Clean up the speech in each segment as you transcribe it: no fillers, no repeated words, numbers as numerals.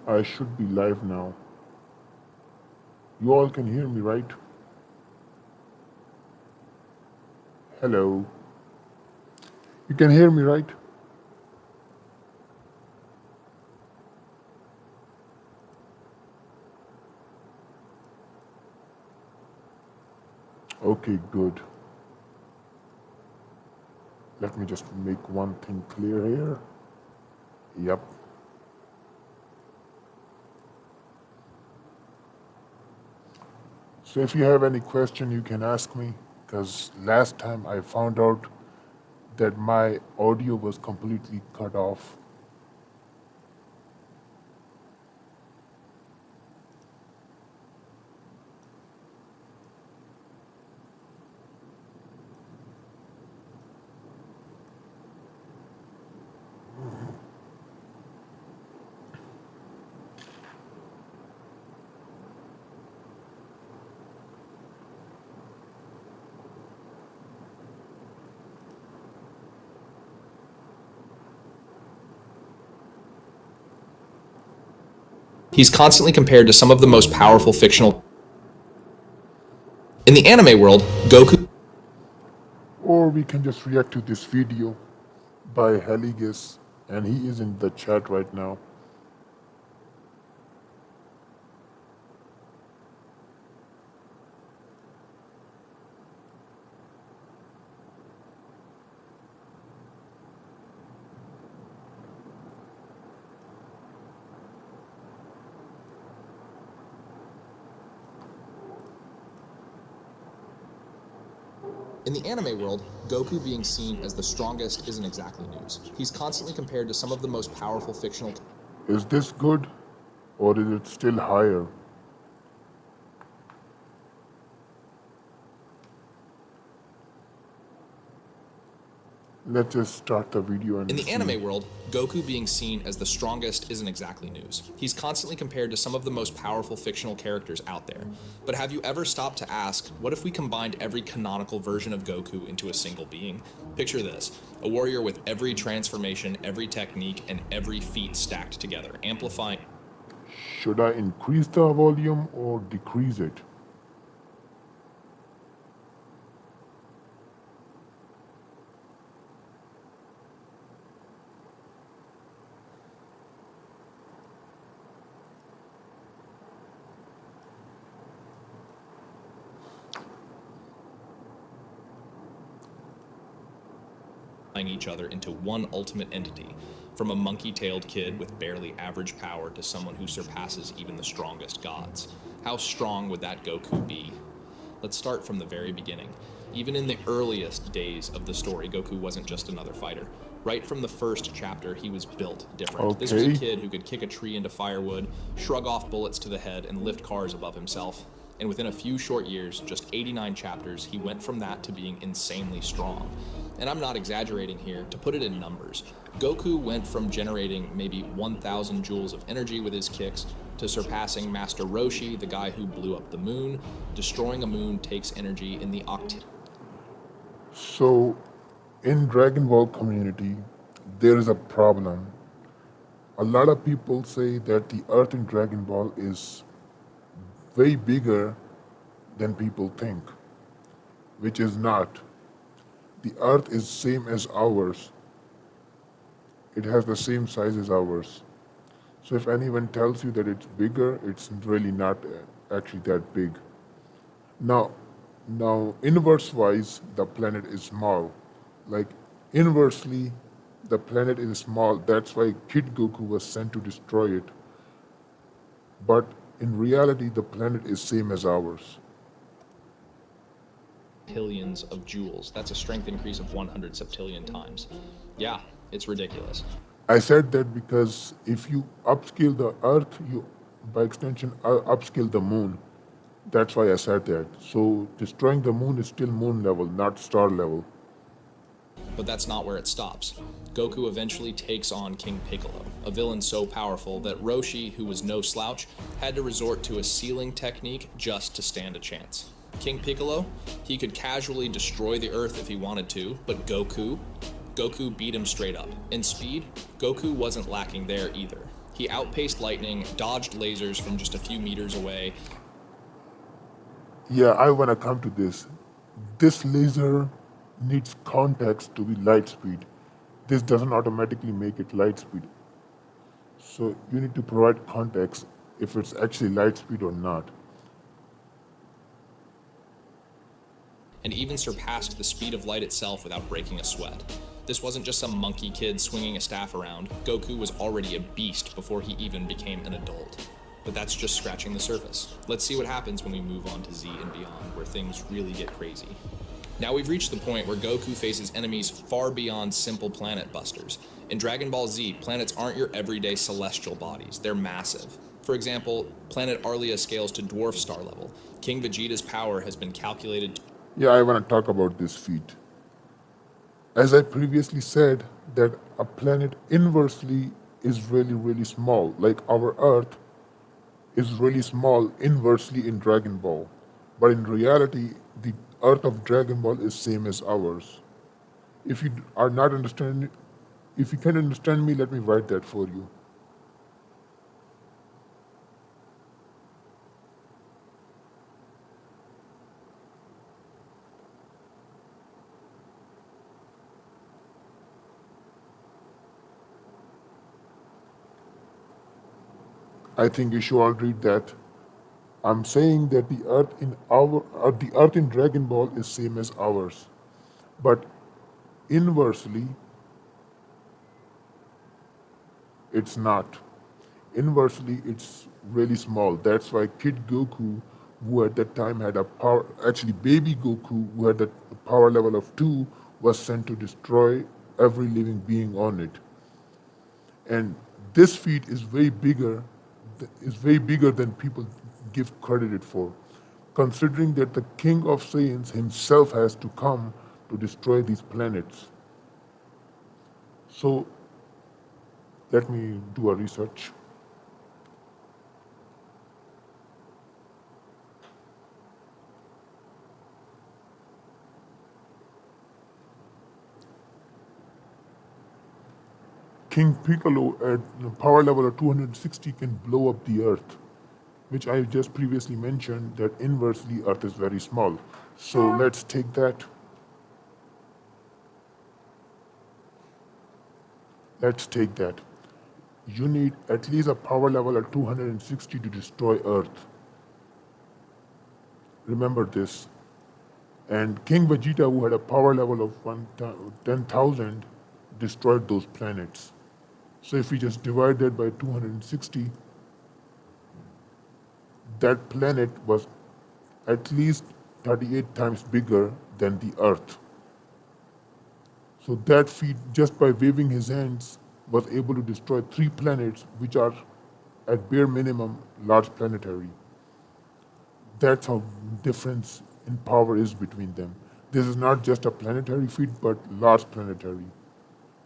I should be live now. You all can hear me, right? Hello. You can hear me, right? Okay, good. Let me just make one thing clear here. Yep. So if you have any question, you can ask me. Because last time I found out that my audio was completely cut off. He's constantly compared to some of the most powerful fictional. In the anime world, Goku. Or we can just react to this video by Heligus, and he is in the chat right now. In the anime world, Goku being seen as the strongest isn't exactly news. He's constantly compared to some of the most powerful fictional. Is this good, or is it still higher? Let's just start the video and In the see. anime world, Goku being seen as the strongest isn't exactly news. He's constantly compared to some of the most powerful fictional characters out there. But have you ever stopped to ask, what if we combined every canonical version of Goku into a single being? Picture this, a warrior with every transformation, every technique, and every feat stacked together, amplifying. Should I increase the volume or decrease it? Each other into one ultimate entity, from a monkey-tailed kid with barely average power to someone who surpasses even the strongest gods. How strong would that Goku be? Let's start from the very beginning. Even in the earliest days of the story, Goku wasn't just another fighter. Right from the first chapter, he was built different. This was a kid who could kick a tree into firewood, shrug off bullets to the head, and lift cars above himself. And within a few short years, just 89 chapters, he went from that to being insanely strong. And I'm not exaggerating here. To put it in numbers, Goku went from generating maybe 1,000 joules of energy with his kicks to surpassing Master Roshi, the guy who blew up the moon. Destroying a moon takes energy in the octave. So, in Dragon Ball community, there is a problem. A lot of people say that the Earth in Dragon Ball is way bigger than people think, which is not. The Earth is same as ours. It has the same size as ours. So if anyone tells you that it's bigger, it's really not actually that big. Now, inverse wise, the planet is small. Like inversely, the planet is small. That's why Kid Goku was sent to destroy it. But in reality, the planet is same as ours. Billions of joules. That's a strength increase of 100 septillion times. Yeah, it's ridiculous. I said that because if you upscale the Earth, you, by extension, upscale the Moon. That's why I said that. So destroying the Moon is still Moon level, not star level. But that's not where it stops. Goku eventually takes on King Piccolo, a villain so powerful that Roshi, who was no slouch, had to resort to a sealing technique just to stand a chance. King Piccolo, he could casually destroy the Earth if he wanted to, but Goku beat him straight up. In speed, Goku wasn't lacking there either. He outpaced lightning, dodged lasers from just a few meters away. Yeah, I want to come to this. This laser needs context to be light speed. This doesn't automatically make it light speed. So you need to provide context if it's actually light speed or not. And even surpassed the speed of light itself without breaking a sweat. This wasn't just some monkey kid swinging a staff around. Goku was already a beast before he even became an adult. But that's just scratching the surface. Let's see what happens when we move on to Z and beyond, where things really get crazy. Now we've reached the point where Goku faces enemies far beyond simple planet busters. In Dragon Ball Z, planets aren't your everyday celestial bodies, they're massive. For example, planet Arlia scales to dwarf star level. King Vegeta's power has been calculated. Yeah, I want to talk about this feat. As I previously said, that a planet inversely is really, really small. Like our Earth is really small inversely in Dragon Ball. But in reality, the Earth of Dragon Ball is same as ours. If you are not understanding, if you can understand me, let me write that for you. I think you should all read that. I'm saying that the Earth in Dragon Ball is same as ours, but inversely, it's not. Inversely, it's really small. That's why Kid Goku, who at that time had a power, actually Baby Goku, who had a power level of 2, was sent to destroy every living being on it. And this feat is way bigger than people give credit for, considering that the King of Saiyans himself has to come to destroy these planets. So let me do a research. King Piccolo at the power level of 260 can blow up the Earth, which I just previously mentioned that inversely Earth is very small. So let's take that. Let's take that. You need at least a power level of 260 to destroy Earth. Remember this. And King Vegeta, who had a power level of 10,000, destroyed those planets. So if we just divide that by 260, that planet was at least 38 times bigger than the Earth. So that feat, just by waving his hands, was able to destroy 3 planets, which are at bare minimum large planetary. That's how difference in power is between them. This is not just a planetary feat, but large planetary,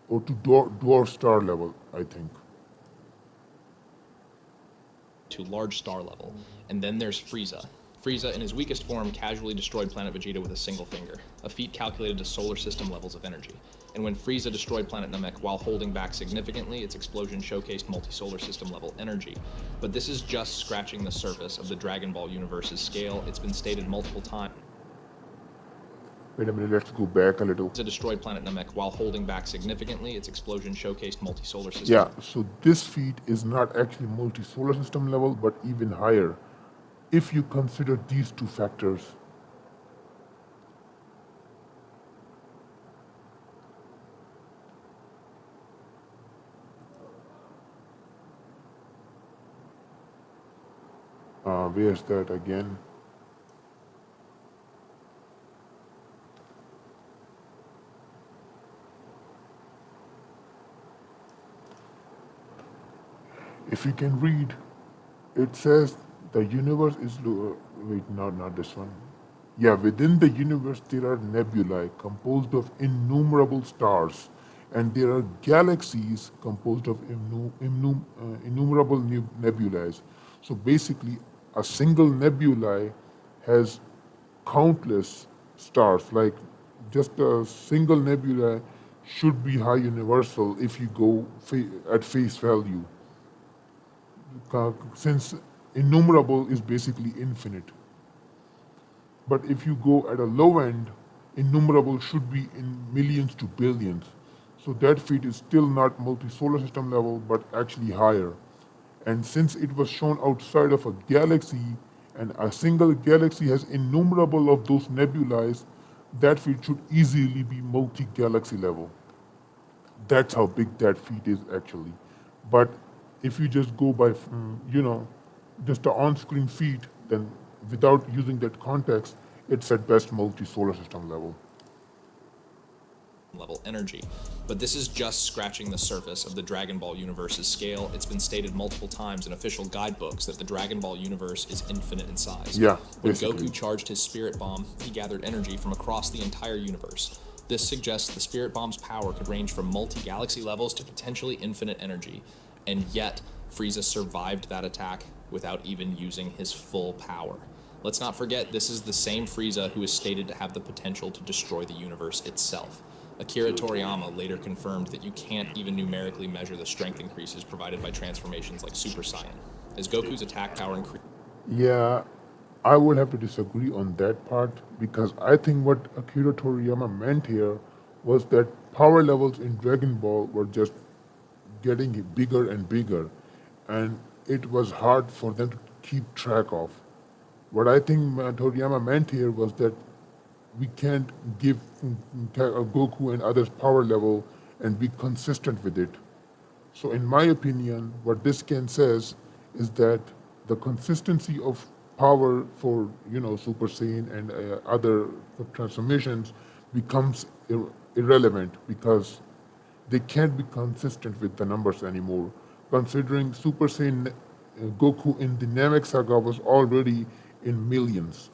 or to dwarf star level, I think. To large star level. And then there's Frieza. Frieza, in his weakest form, casually destroyed Planet Vegeta with a single finger, a feat calculated to solar system levels of energy. And when Frieza destroyed Planet Namek while holding back significantly, its explosion showcased multi-solar system level energy. But this is just scratching the surface of the Dragon Ball universe's scale. It's been stated multiple times. Wait a minute, let's go back a little. Frieza destroyed Planet Namek while holding back significantly, its explosion showcased multi-solar system. Yeah, so this feat is not actually multi-solar system level, but even higher, if you consider these two factors. Where's that again? If you can read, it says the universe is. Wait, no, not this one. Yeah, within the universe there are nebulae composed of innumerable stars, and there are galaxies composed of innumerable nebulae. So basically, a single nebulae has countless stars. Like just a single nebula should be high universal if you go at face value. since innumerable is basically infinite. But if you go at a low end, innumerable should be in millions to billions. So that feat is still not multi-solar system level, but actually higher. And since it was shown outside of a galaxy, and a single galaxy has innumerable of those nebulae, that feat should easily be multi-galaxy level. That's how big that feat is actually. But if you just go by, just the on-screen feat, then without using that context, it's at best multi-solar system level energy. But this is just scratching the surface of the Dragon Ball universe's scale. It's been stated multiple times in official guidebooks that the Dragon Ball universe is infinite in size. Yeah, When basically. Goku charged his Spirit Bomb, he gathered energy from across the entire universe. This suggests the Spirit Bomb's power could range from multi-galaxy levels to potentially infinite energy. And yet, Frieza survived that attack without even using his full power. Let's not forget, this is the same Frieza who is stated to have the potential to destroy the universe itself. Akira Toriyama later confirmed that you can't even numerically measure the strength increases provided by transformations like Super Saiyan. As Goku's attack power increased, Yeah, I would have to disagree on that part because I think what Akira Toriyama meant here was that power levels in Dragon Ball were just getting bigger and bigger, and it was hard for them to keep track of. What I think Toriyama meant here was that we can't give Goku and others power level and be consistent with it. So, in my opinion, what this can says is that the consistency of power for Super Saiyan and other transformations becomes irrelevant because they can't be consistent with the numbers anymore. Considering Super Saiyan Goku in the Namek saga was already in millions.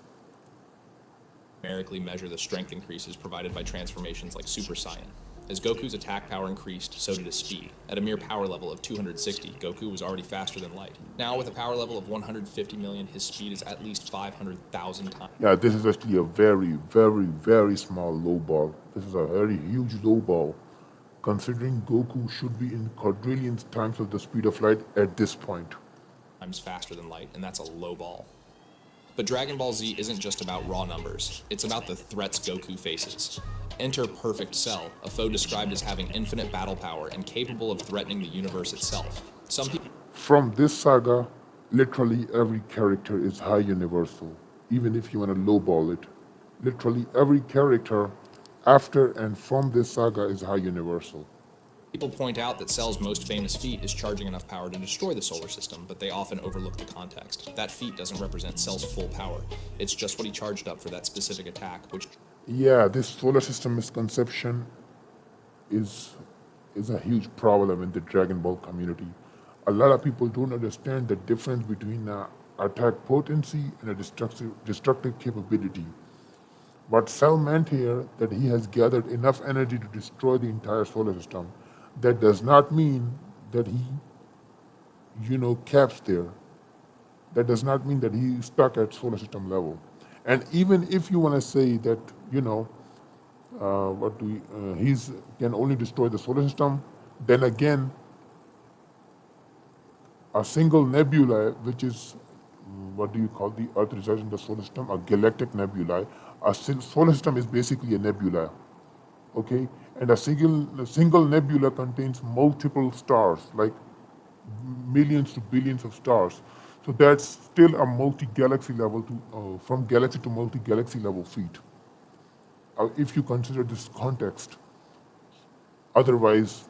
numerically measure the strength increases provided by transformations like Super Saiyan. As Goku's attack power increased, so did his speed. At a mere power level of 260, Goku was already faster than light. Now, with a power level of 150 million, his speed is at least 500,000 times Yeah, this is actually a very, very, very small low ball. This is a very huge low ball, considering Goku should be in quadrillions times of the speed of light at this point. faster than light, and that's a low ball. But Dragon Ball Z isn't just about raw numbers, it's about the threats Goku faces. Enter Perfect Cell, a foe described as having infinite battle power and capable of threatening the universe itself. Some people From this saga, literally every character is high universal, even if you want to lowball it. Literally every character after and from this saga is high universal. point out that Cell's most famous feat is charging enough power to destroy the solar system, but they often overlook the context. That feat doesn't represent Cell's full power. It's just what he charged up for that specific attack, which Yeah, this solar system misconception is is a huge problem in the Dragon Ball community. A lot of people don't understand the difference between attack potency and a destructive capability. What Cell meant here that he has gathered enough energy to destroy the entire solar system. That does not mean that he caps there. That does not mean that he is stuck at solar system level. And even if you want to say that, he's can only destroy the solar system, then again, a single nebula, which is what do you call the Earth resides in the solar system, a galactic nebula. Solar system is basically a nebula, okay? And a single nebula contains multiple stars, like millions to billions of stars. So that's still a multi-galaxy level from galaxy to multi-galaxy level feat. If you consider this context, otherwise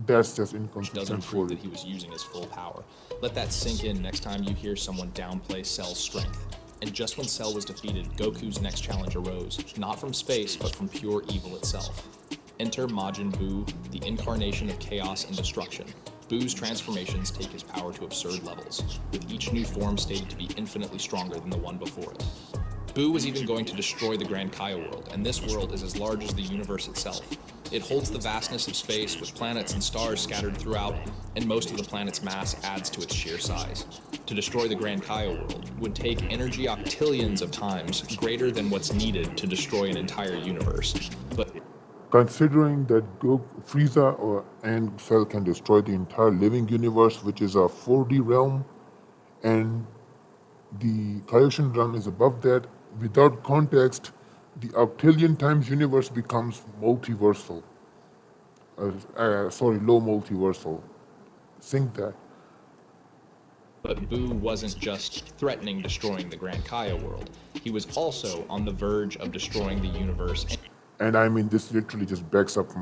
that's just doesn't inconsistent prove for that it. he was using his full power. Let that sink in next time you hear someone downplay Cell's strength. And just when Cell was defeated, Goku's next challenge arose, not from space, but from pure evil itself. Enter Majin Buu, the incarnation of chaos and destruction. Buu's transformations take his power to absurd levels, with each new form stated to be infinitely stronger than the one before it. Buu was even going to destroy the Grand Kaya world, and this world is as large as the universe itself. It holds the vastness of space, with planets and stars scattered throughout, and most of the planet's mass adds to its sheer size. To destroy the Grand Kaya world would take energy octillions of times greater than what's needed to destroy an entire universe. But Considering that Frieza and Cell can destroy the entire living universe, which is a 4D realm, and the Kaioshin realm is above that, without context, the octillion times universe becomes multiversal. Low multiversal. Think that. But Boo wasn't just threatening destroying the Grand Kaya world. He was also on the verge of destroying the universe. And I mean, this literally just backs up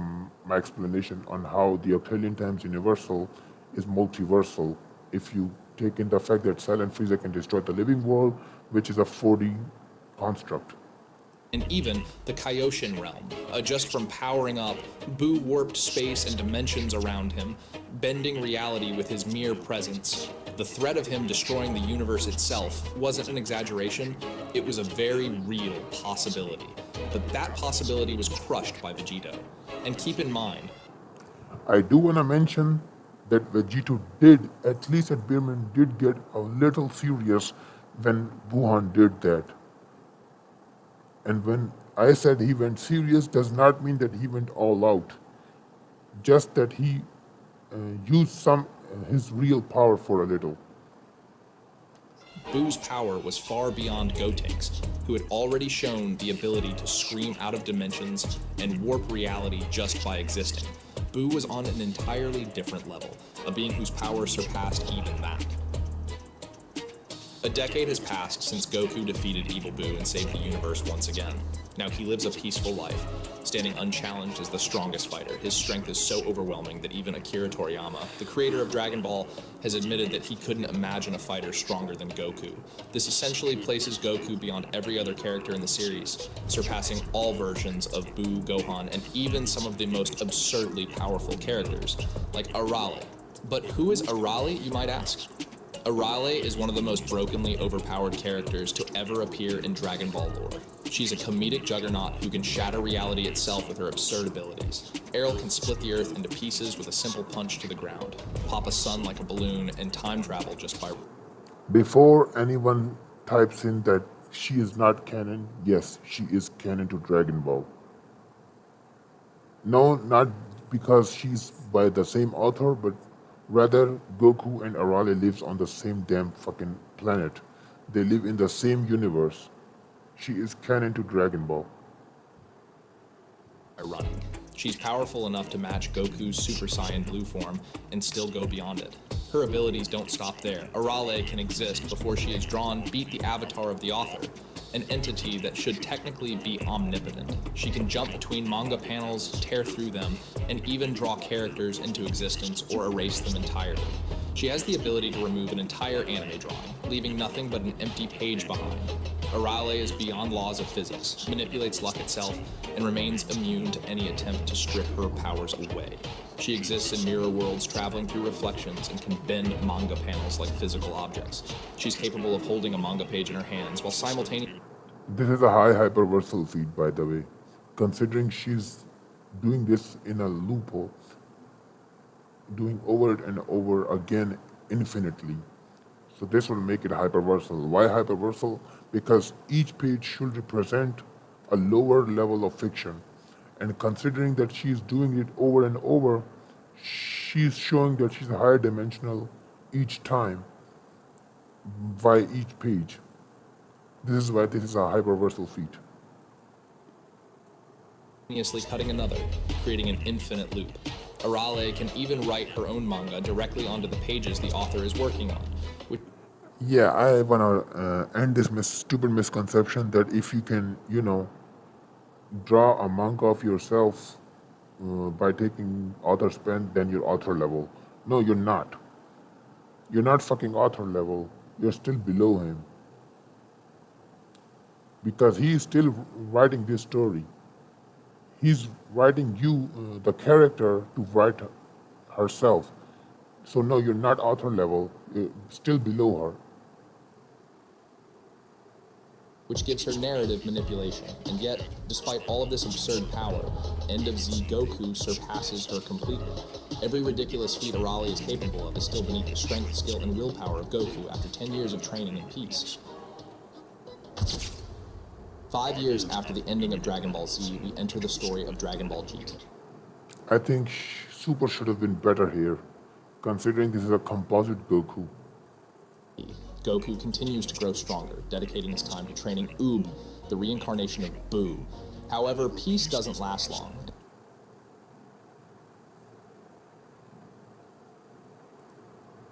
my explanation on how the octillion times universal is multiversal if you take in the fact that Silent Frieza can destroy the living world, which is a 4D construct. And even the Kaioshin realm. Just from powering up, Boo warped space and dimensions around him, bending reality with his mere presence. The threat of him destroying the universe itself wasn't an exaggeration, it was a very real possibility. But that possibility was crushed by Vegito. And keep in mind, I do want to mention that Vegito did, at least at Beerman, did get a little serious when Wuhan did that. And when I said he went serious, does not mean that he went all out. Just that he used his real power for a little. Boo's power was far beyond Gotenks, who had already shown the ability to scream out of dimensions and warp reality just by existing. Boo was on an entirely different level, a being whose power surpassed even that. A decade has passed since Goku defeated Evil Boo and saved the universe once again. Now he lives a peaceful life, standing unchallenged as the strongest fighter. His strength is so overwhelming that even Akira Toriyama, the creator of Dragon Ball, has admitted that he couldn't imagine a fighter stronger than Goku. This essentially places Goku beyond every other character in the series, surpassing all versions of Boo, Gohan, and even some of the most absurdly powerful characters, like Arale. But who is Arale, you might ask? Arale is one of the most brokenly overpowered characters to ever appear in Dragon Ball lore. She's a comedic juggernaut who can shatter reality itself with her absurd abilities. Errol can split the earth into pieces with a simple punch to the ground, pop a sun like a balloon, and time travel just by... Before anyone types in that she is not canon, yes, she is canon to Dragon Ball. No, not because she's by the same author, but rather, Goku and Arale lives on the same damn fucking planet. They live in the same universe. She is canon to Dragon Ball. running. She's powerful enough to match Goku's Super Saiyan Blue form and still go beyond it. Her abilities don't stop there. Arale can exist before she is drawn, beat the avatar of the author, an entity that should technically be omnipotent. She can jump between manga panels, tear through them, and even draw characters into existence or erase them entirely. She has the ability to remove an entire anime drawing, leaving nothing but an empty page behind. Arale is beyond laws of physics, manipulates luck itself, and remains immune to any attempt to strip her powers away. She exists in mirror worlds, traveling through reflections, and can bend manga panels like physical objects. She's capable of holding a manga page in her hands while simultaneously... This is a high hyperversal feat, by the way, considering she's doing this in a loophole, doing over it and over again infinitely. So this will make it hyperversal. Why hyperversal? Because each page should represent a lower level of fiction. And considering that she's doing it over and over, she's showing that she's higher dimensional each time by each page. This is why this is a hyperversal feat. cutting another, creating an infinite loop. Arale can even write her own manga directly onto the pages the author is working on. Yeah, I want to end this stupid misconception that if you can, draw a manga of yourself by taking author's pen, then you're author level. No, you're not. You're not fucking author level. You're still below him. Because he is still writing this story. He's writing you, the character, to write herself. So no, you're not author level. You're still below her. Which gives her narrative manipulation. And yet, despite all of this absurd power, End of Z Goku surpasses her completely. Every ridiculous feat Arale is capable of is still beneath the strength, skill, and willpower of Goku after 10 years of training in peace. 5 years after the ending of Dragon Ball Z, we enter the story of Dragon Ball GT. I think Super should have been better here, considering this is a composite Goku. Goku continues to grow stronger, dedicating his time to training Oob, the reincarnation of Buu. However, peace doesn't last long.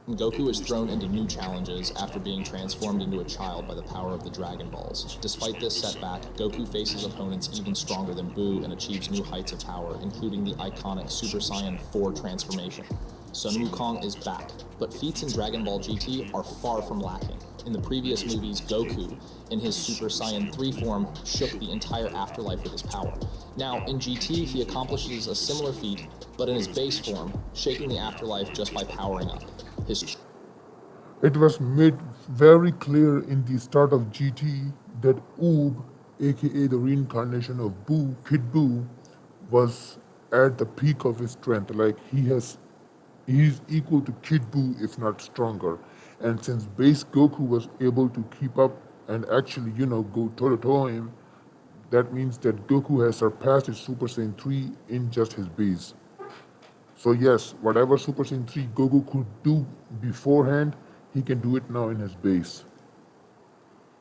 Goku is thrown into new challenges after being transformed into a child by the power of the Dragon Balls. Despite this setback, Goku faces opponents even stronger than Buu and achieves new heights of power, including the iconic Super Saiyan 4 transformation. Sun Wukong is back, but feats in Dragon Ball GT are far from lacking. In the previous movies, Goku, in his Super Saiyan 3 form, shook the entire afterlife with his power. Now, in GT, he accomplishes a similar feat, but in his base form, shaking the afterlife just by powering up. It was made very clear in the start of GT that Oob, aka the reincarnation of Buu, Kid Buu, was at the peak of his strength. Like he's equal to Kid Buu, if not stronger. And since base Goku was able to keep up and actually, go toe to toe him, that means that Goku has surpassed his Super Saiyan 3 in just his base. So yes, whatever Super Saiyan 3 Goku could do beforehand, he can do it now in his base.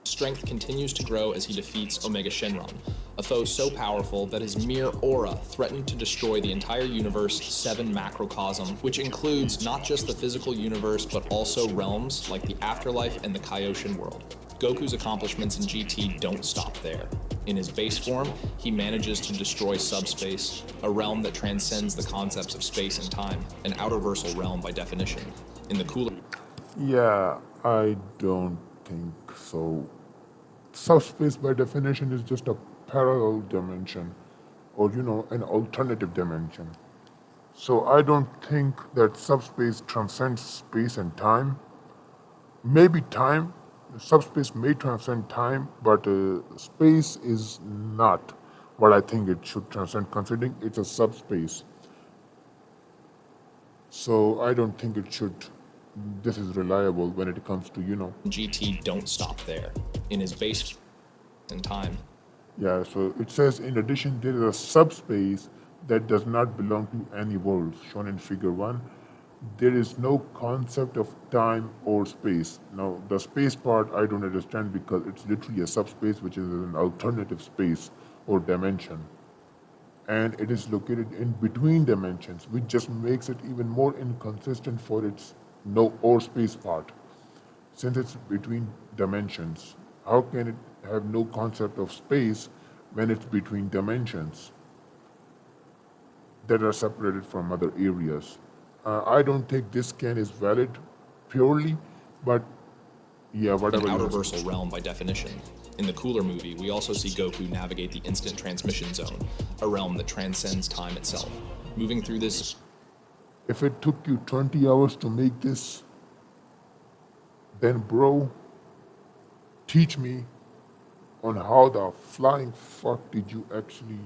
Strength continues to grow as he defeats Omega Shenron, a foe so powerful that his mere aura threatened to destroy the entire universe 7 macrocosm, which includes not just the physical universe but also realms like the Afterlife and the Kaioshin world. Goku's accomplishments in GT don't stop there. In his base form, he manages to destroy subspace, a realm that transcends the concepts of space and time, an outerversal realm by definition. In the cooler Yeah, I don't think so. Subspace by definition is just a parallel dimension or, an alternative dimension. So I don't think that subspace transcends space and time. Maybe time, subspace may transcend time, but space is not what I think it should transcend, considering it's a subspace. So I don't think it should. This is reliable when it comes to, GT don't stop there. In his base and time, Yeah, so it says in addition, there is a subspace that does not belong to any worlds, shown in figure 1. There is no concept of time or space. Now, the space part I don't understand because it's literally a subspace, which is an alternative space or dimension. And it is located in between dimensions, which just makes it even more inconsistent for its no or space part. Since it's between dimensions, how can it have no concept of space when it's between dimensions that are separated from other areas? I don't think this scan is valid purely, but yeah, an whatever. outerversal realm by definition. In the Cooler movie, we also see Goku navigate the instant transmission zone, a realm that transcends time itself. Moving through this If it took you 20 hours to make this, then bro, teach me on how the flying fuck did you actually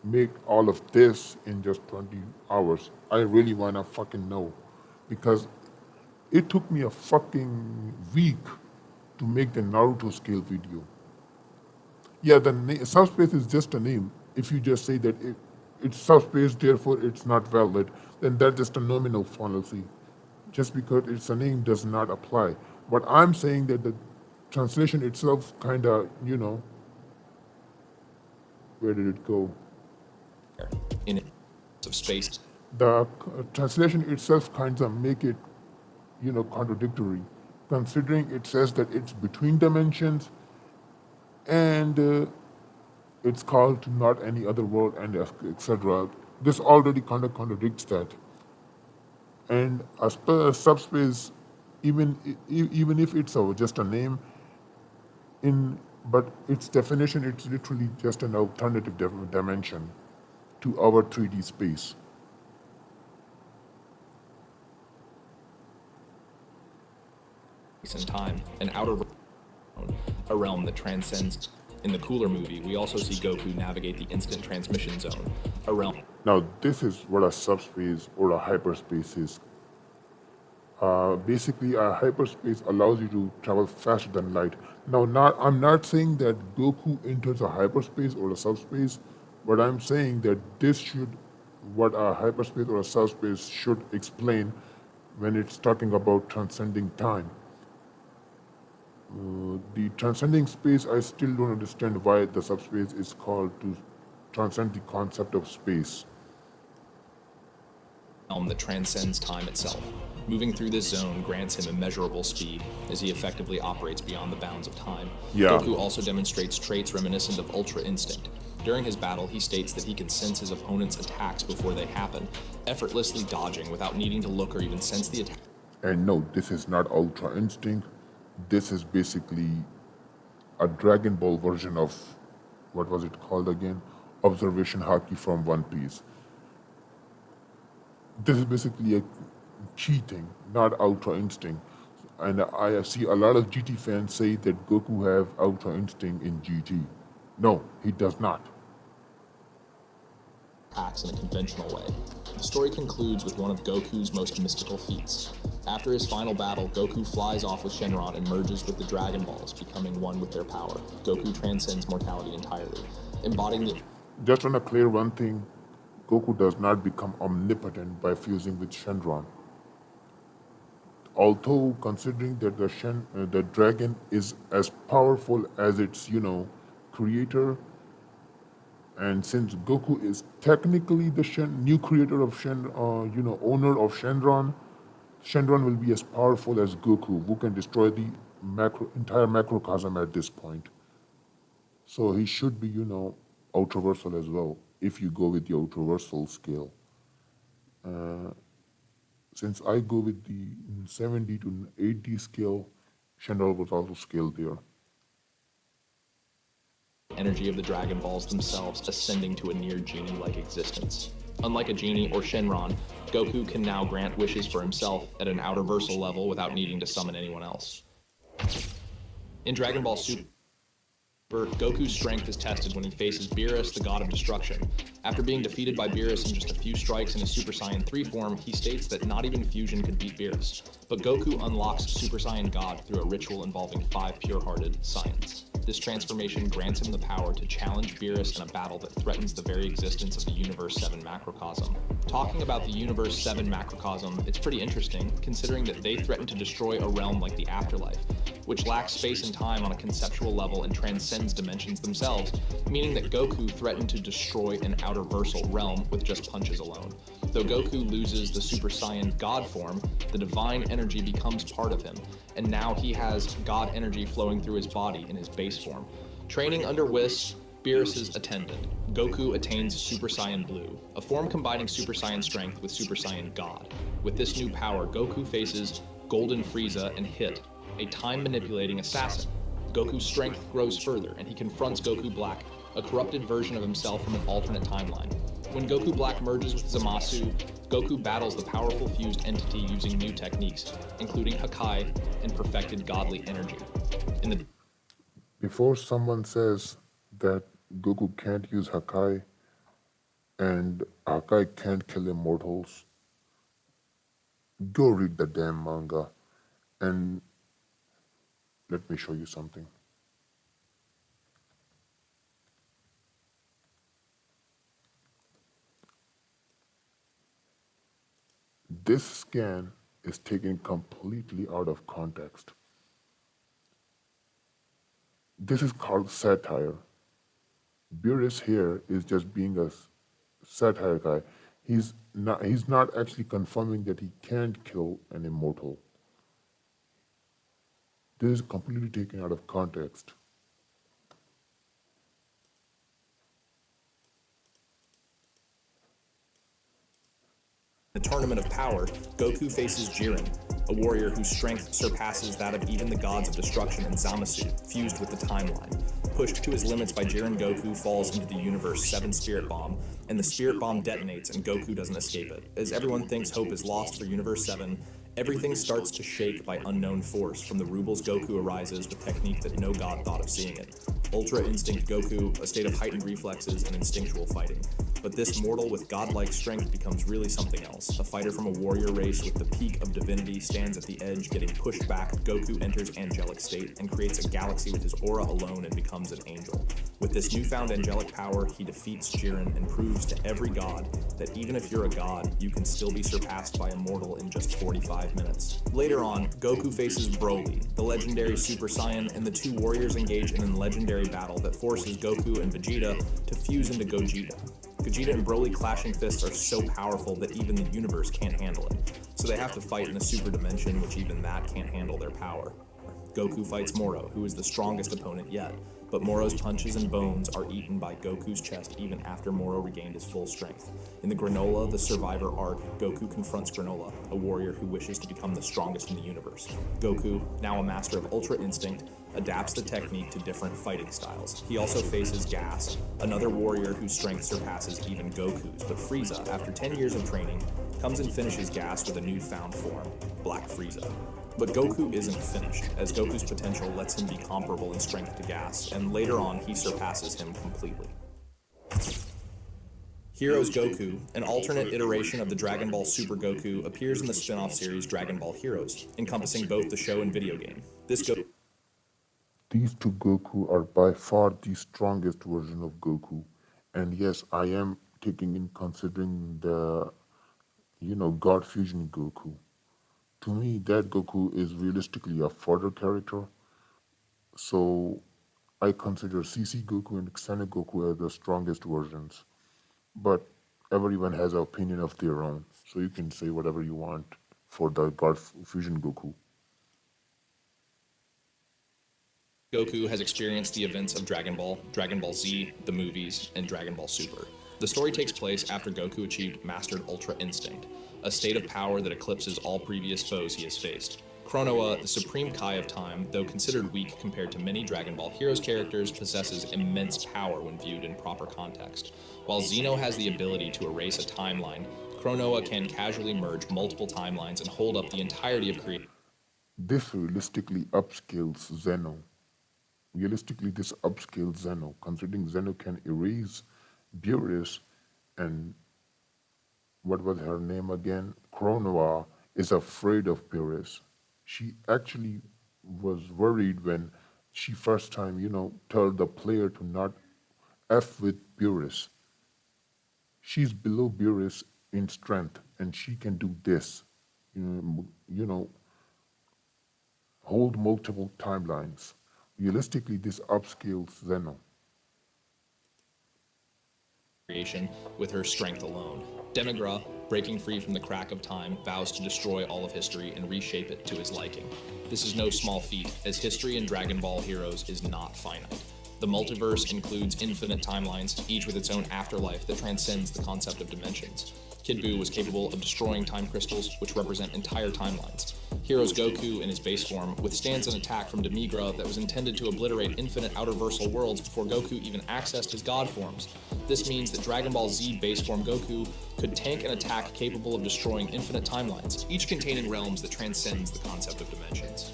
make all of this in just 20 hours. I really wanna fucking know. Because it took me a fucking week to make the Naruto scale video. Yeah, the subspace is just a name. If you just say that it's subspace, therefore it's not valid, then that's just a nominal fallacy. Just because it's a name does not apply. But I'm saying that the translation itself kind of, where did it go? in of space, The translation itself kind of make it, contradictory, considering it says that it's between dimensions and it's called not any other world and etc. This already kind of contradicts that. And a subspace, even if it's just a name, but its definition, it's literally just an alternative dimension to our 3D space. and time, an a realm that transcends. In the Cooler movie, we also see Goku navigate the instant transmission zone, a realm Now, this is what a subspace or a hyperspace is. Basically, hyperspace allows you to travel faster than light. Now, I'm not saying that Goku enters a hyperspace or a subspace, but I'm saying that what a hyperspace or a subspace should explain when it's talking about transcending time. The transcending space, I still don't understand why the subspace is called to transcend the concept of space. Realm that transcends time itself. Moving through this zone grants him immeasurable speed, as he effectively operates beyond the bounds of time. Yeah. Goku also demonstrates traits reminiscent of Ultra Instinct. During his battle, he states that he can sense his opponent's attacks before they happen, effortlessly dodging without needing to look or even sense the attack. And no, this is not Ultra Instinct. This is basically a Dragon Ball version of what was it called again? Observation Haki from One Piece. This is basically a cheating, not Ultra Instinct. And I see a lot of GT fans say that Goku have Ultra Instinct in GT. No, he does not. Attacks in a conventional way. The story concludes with one of Goku's most mystical feats. After his final battle, Goku flies off with Shenron and merges with the Dragon Balls, becoming one with their power. Goku transcends mortality entirely, embodying the Just want to clear one thing, Goku does not become omnipotent by fusing with Shenron. Although considering that the dragon is as powerful as its creator, and since Goku is technically the new creator of owner of Shenron, Shenron will be as powerful as Goku, who can destroy the entire macrocosm at this point. So he should be ultraversal as well if you go with the ultraversal scale. Since I go with the 70 to 80 scale, Shenron was also scaled there. energy of the Dragon Balls themselves ascending to a near genie-like existence. Unlike a genie or Shenron, Goku can now grant wishes for himself at an outerversal level without needing to summon anyone else. In Dragon Ball Super, Goku's strength is tested when he faces Beerus, the god of destruction. After being defeated by Beerus in just a few strikes in his Super Saiyan 3 form, he states that not even fusion could beat Beerus. But Goku unlocks Super Saiyan God through a ritual involving 5 pure-hearted Saiyans. This transformation grants him the power to challenge Beerus in a battle that threatens the very existence of the Universe 7 macrocosm. Talking about the Universe 7 macrocosm, it's pretty interesting, considering that they threaten to destroy a realm like the Afterlife, which lacks space and time on a conceptual level and transcends dimensions themselves, meaning that Goku threatened to destroy an outerversal realm with just punches alone. Though Goku loses the Super Saiyan God form, the divine energy becomes part of him, and now he has God energy flowing through his body in his base form. Training under Whis, Beerus' attendant, Goku attains Super Saiyan Blue, a form combining Super Saiyan strength with Super Saiyan God. With this new power, Goku faces Golden Frieza and Hit, a time-manipulating assassin. Goku's strength grows further, and he confronts Goku Black, a corrupted version of himself from an alternate timeline. When Goku Black merges with Zamasu, Goku battles the powerful fused entity using new techniques, including Hakai and perfected godly energy. Before someone says that Goku can't use Hakai and Hakai can't kill immortals, go read the damn manga and let me show you something. This scan is taken completely out of context. This is called satire. Beerus here is just being a satire guy. He's not actually confirming that he can't kill an immortal. This is completely taken out of context. In the Tournament of Power, Goku faces Jiren, a warrior whose strength surpasses that of even the gods of destruction and Zamasu, fused with the timeline. Pushed to his limits by Jiren, Goku falls into the Universe 7 Spirit Bomb, and the Spirit Bomb detonates and Goku doesn't escape it. As everyone thinks hope is lost for Universe 7, everything starts to shake by unknown force. From the rubles, Goku arises with technique that no god thought of seeing it. Ultra Instinct Goku, a state of heightened reflexes and instinctual fighting. But this mortal with godlike strength becomes really something else. A fighter from a warrior race with the peak of divinity stands at the edge, getting pushed back. Goku enters angelic state and creates a galaxy with his aura alone and becomes an angel. With this newfound angelic power, he defeats Jiren and proves to every god that even if you're a god, you can still be surpassed by a mortal in just 45 minutes. Later on, Goku faces Broly, the legendary Super Saiyan, and the two warriors engage in a legendary battle that forces Goku and Vegeta to fuse into Gogeta. Gogeta and Broly clashing fists are so powerful that even the universe can't handle it, so they have to fight in a super dimension which even that can't handle their power. Goku fights Moro, who is the strongest opponent yet, but Moro's punches and bones are eaten by Goku's chest even after Moro regained his full strength. In the Granola, the Survivor arc, Goku confronts Granola, a warrior who wishes to become the strongest in the universe. Goku, now a master of Ultra Instinct, adapts the technique to different fighting styles. He also faces Gas, another warrior whose strength surpasses even Goku's, but Frieza, after 10 years of training, comes and finishes Gas with a newfound form, Black Frieza. But Goku isn't finished, as Goku's potential lets him be comparable in strength to Gas, and later on he surpasses him completely. Heroes Goku, an alternate iteration of the Dragon Ball Super Goku, appears in the spin-off series Dragon Ball Heroes, encompassing both the show and video game. These two Goku are by far the strongest version of Goku. And yes, I am taking in considering the, God Fusion Goku. To me, that Goku is realistically a fodder character. So I consider CC Goku and Extended Goku as the strongest versions. But everyone has an opinion of their own. So you can say whatever you want for the God Fusion Goku. Goku has experienced the events of Dragon Ball Z, the movies, and Dragon Ball Super. The story takes place after Goku achieved Mastered Ultra Instinct, a state of power that eclipses all previous foes he has faced. Kronoa, the supreme Kai of time, though considered weak compared to many Dragon Ball Heroes characters, possesses immense power when viewed in proper context. While Zeno has the ability to erase a timeline, Kronoa can casually merge multiple timelines and hold up the entirety of creation. This realistically upscales Zeno. Considering Zeno can erase Beerus and what was her name again? Kronoa is afraid of Beerus. She actually was worried when she first time, told the player to not F with Beerus. She's below Beerus in strength and she can do this. Hold multiple timelines. Realistically, this upscales Zeno. Creation with her strength alone. Demigra, breaking free from the crack of time, vows to destroy all of history and reshape it to his liking. This is no small feat, as history in Dragon Ball Heroes is not finite. The multiverse includes infinite timelines, each with its own afterlife that transcends the concept of dimensions. Kid Buu was capable of destroying time crystals, which represent entire timelines. Heroes Goku, in his base form, withstands an attack from Demigra that was intended to obliterate infinite outer-versal worlds before Goku even accessed his god forms. This means that Dragon Ball Z base form Goku could tank an attack capable of destroying infinite timelines, each containing realms that transcends the concept of dimensions.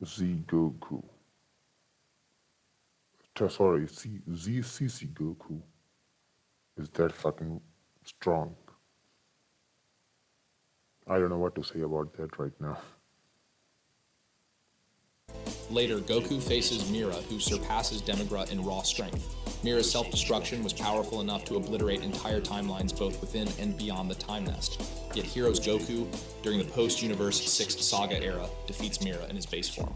Z Goku. ZCC Goku is that fucking strong. I don't know what to say about that right now. Later, Goku faces Mira, who surpasses Demigra in raw strength. Mira's self-destruction was powerful enough to obliterate entire timelines both within and beyond the Time Nest. Yet Heroes Goku, during the post-Universe 6 Saga era, defeats Mira in his base form.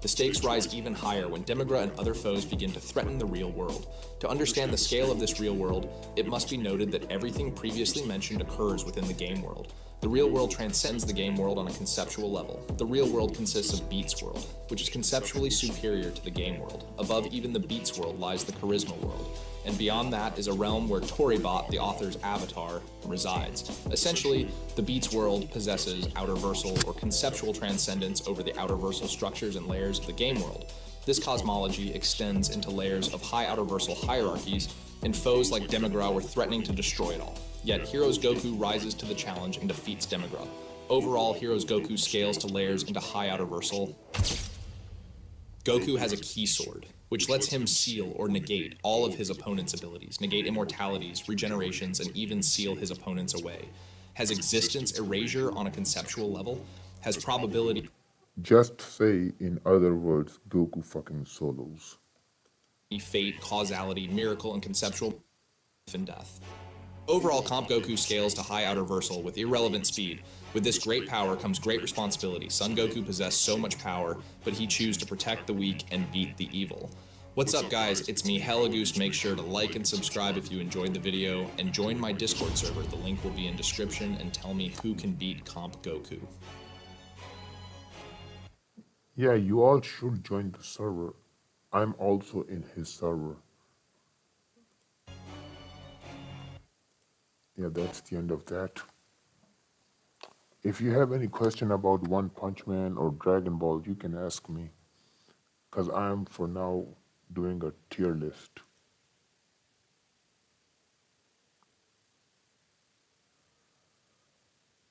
The stakes rise even higher when Demigra and other foes begin to threaten the real world. To understand the scale of this real world, it must be noted that everything previously mentioned occurs within the game world. The real world transcends the game world on a conceptual level. The real world consists of Beats World, which is conceptually superior to the game world. Above even the Beats World lies the Charisma World, and beyond that is a realm where Toribot, the author's avatar, resides. Essentially, the Beats World possesses outer-versal or conceptual transcendence over the outer-versal structures and layers of the game world. This cosmology extends into layers of high outer-versal hierarchies, and foes like Demigra were threatening to destroy it all. Yet Heroes Goku rises to the challenge and defeats Demigra. Overall, Heroes Goku scales to layers into high outer-versal. Goku has a key sword, which lets him seal or negate all of his opponent's abilities, negate immortalities, regenerations, and even seal his opponents away. Has existence erasure on a conceptual level, has probability, Just say, in other words, Goku fucking solos. fate, causality, miracle, and conceptual life and death. Overall, Comp Goku scales to high outer versal with irrelevant speed. With this great power comes great responsibility. Son Goku possessed so much power, but he chose to protect the weak and beat the evil. What's up, guys? It's me, Helagoose. Make sure to like and subscribe if you enjoyed the video, and join my Discord server. The link will be in description, and tell me who can beat Comp Goku. Yeah, you all should join the server. I'm also in his server. Yeah, that's the end of that. If you have any question about One Punch Man or Dragon Ball, you can ask me. Because I am, for now, doing a tier list.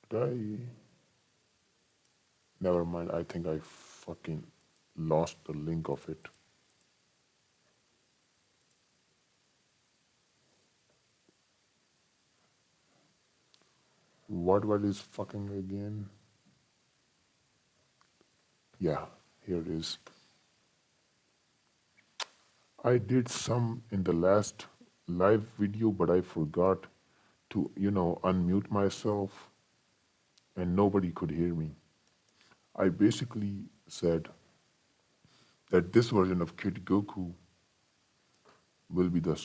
Did I? Never mind, I think I fucking lost the link of it. What is fucking again? Yeah, here it is. I did some in the last live video, but I forgot to, unmute myself and nobody could hear me. I basically said that this version of Kid Goku will be the,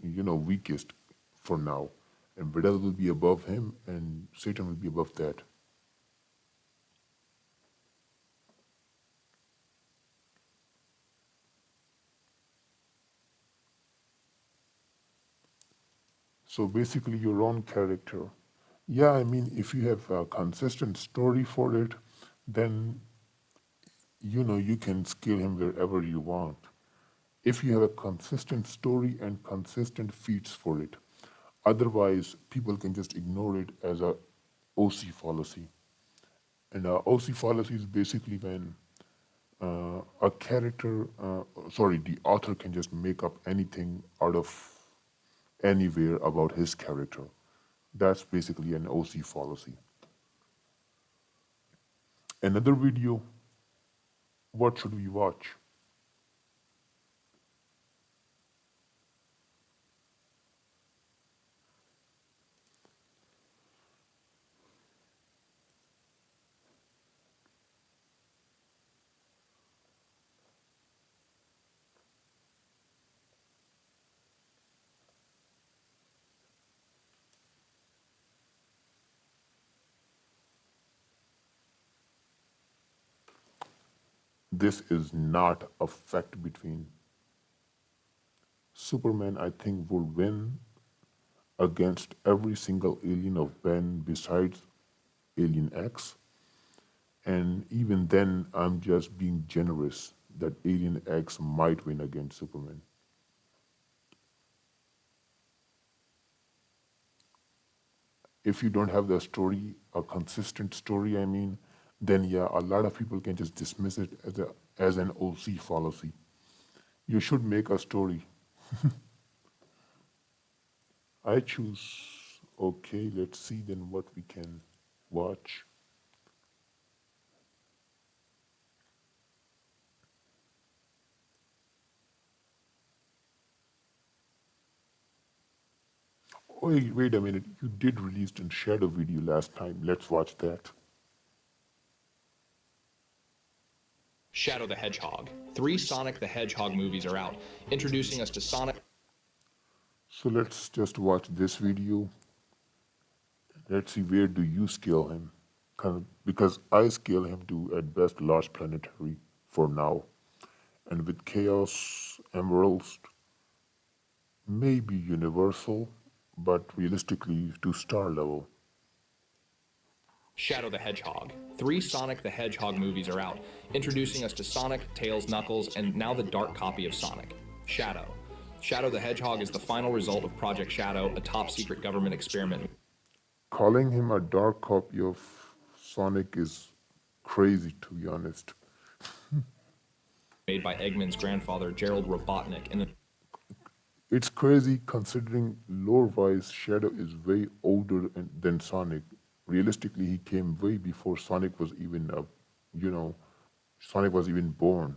weakest for now. And Videl will be above him and Satan will be above that. So basically your own character. Yeah, I mean, if you have a consistent story for it, then, you can scale him wherever you want. If you have a consistent story and consistent feats for it. Otherwise, people can just ignore it as a OC fallacy. And OC fallacy is basically when a character, the author can just make up anything out of anywhere about his character. That's basically an OC fallacy. Another video, what should we watch? This is not a fact between Superman, I think, would win against every single alien of Ben besides Alien X. And even then, I'm just being generous that Alien X might win against Superman. If you don't have the story, a consistent story, I mean, then yeah, a lot of people can just dismiss it as an OC fallacy. You should make a story. I choose. Okay, let's see then what we can watch. Wait a minute. You did release a shadow video last time. Let's watch that. Shadow the Hedgehog. 3 Sonic the Hedgehog movies are out, introducing us to Sonic. So let's just watch this video. Let's see where do you scale him. Because I scale him to at best large planetary for now. And with Chaos Emeralds, maybe universal, but realistically to star level. Shadow the Hedgehog. 3 Sonic the Hedgehog movies are out, introducing us to Sonic, Tails, Knuckles, and now the dark copy of Sonic, Shadow. Shadow the Hedgehog is the final result of Project Shadow, a top secret government experiment. Calling him a dark copy of Sonic is crazy, to be honest. made by Eggman's grandfather, Gerald Robotnik, in the It's crazy considering lore-wise, Shadow is way older than Sonic. Realistically, he came way before Sonic was even you know, Sonic was even born.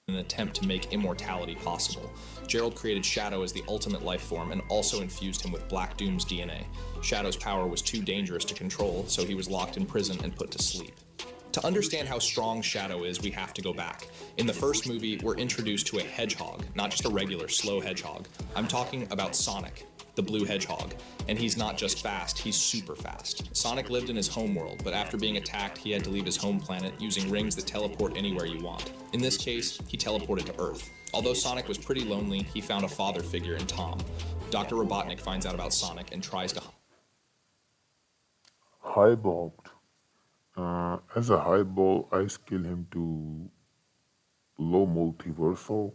in an attempt to make immortality possible. Gerald created Shadow as the ultimate life form and also infused him with Black Doom's DNA. Shadow's power was too dangerous to control, so he was locked in prison and put to sleep. To understand how strong Shadow is, we have to go back. In the first movie, we're introduced to a hedgehog, not just a regular, slow hedgehog. I'm talking about Sonic, the blue hedgehog. And he's not just fast, he's super fast. Sonic lived in his home world, but after being attacked, he had to leave his home planet using rings that teleport anywhere you want. In this case, he teleported to Earth. Although Sonic was pretty lonely, he found a father figure in Tom. Dr. Robotnik finds out about Sonic and tries to Highballed. As a highball, I scale him to low multiversal,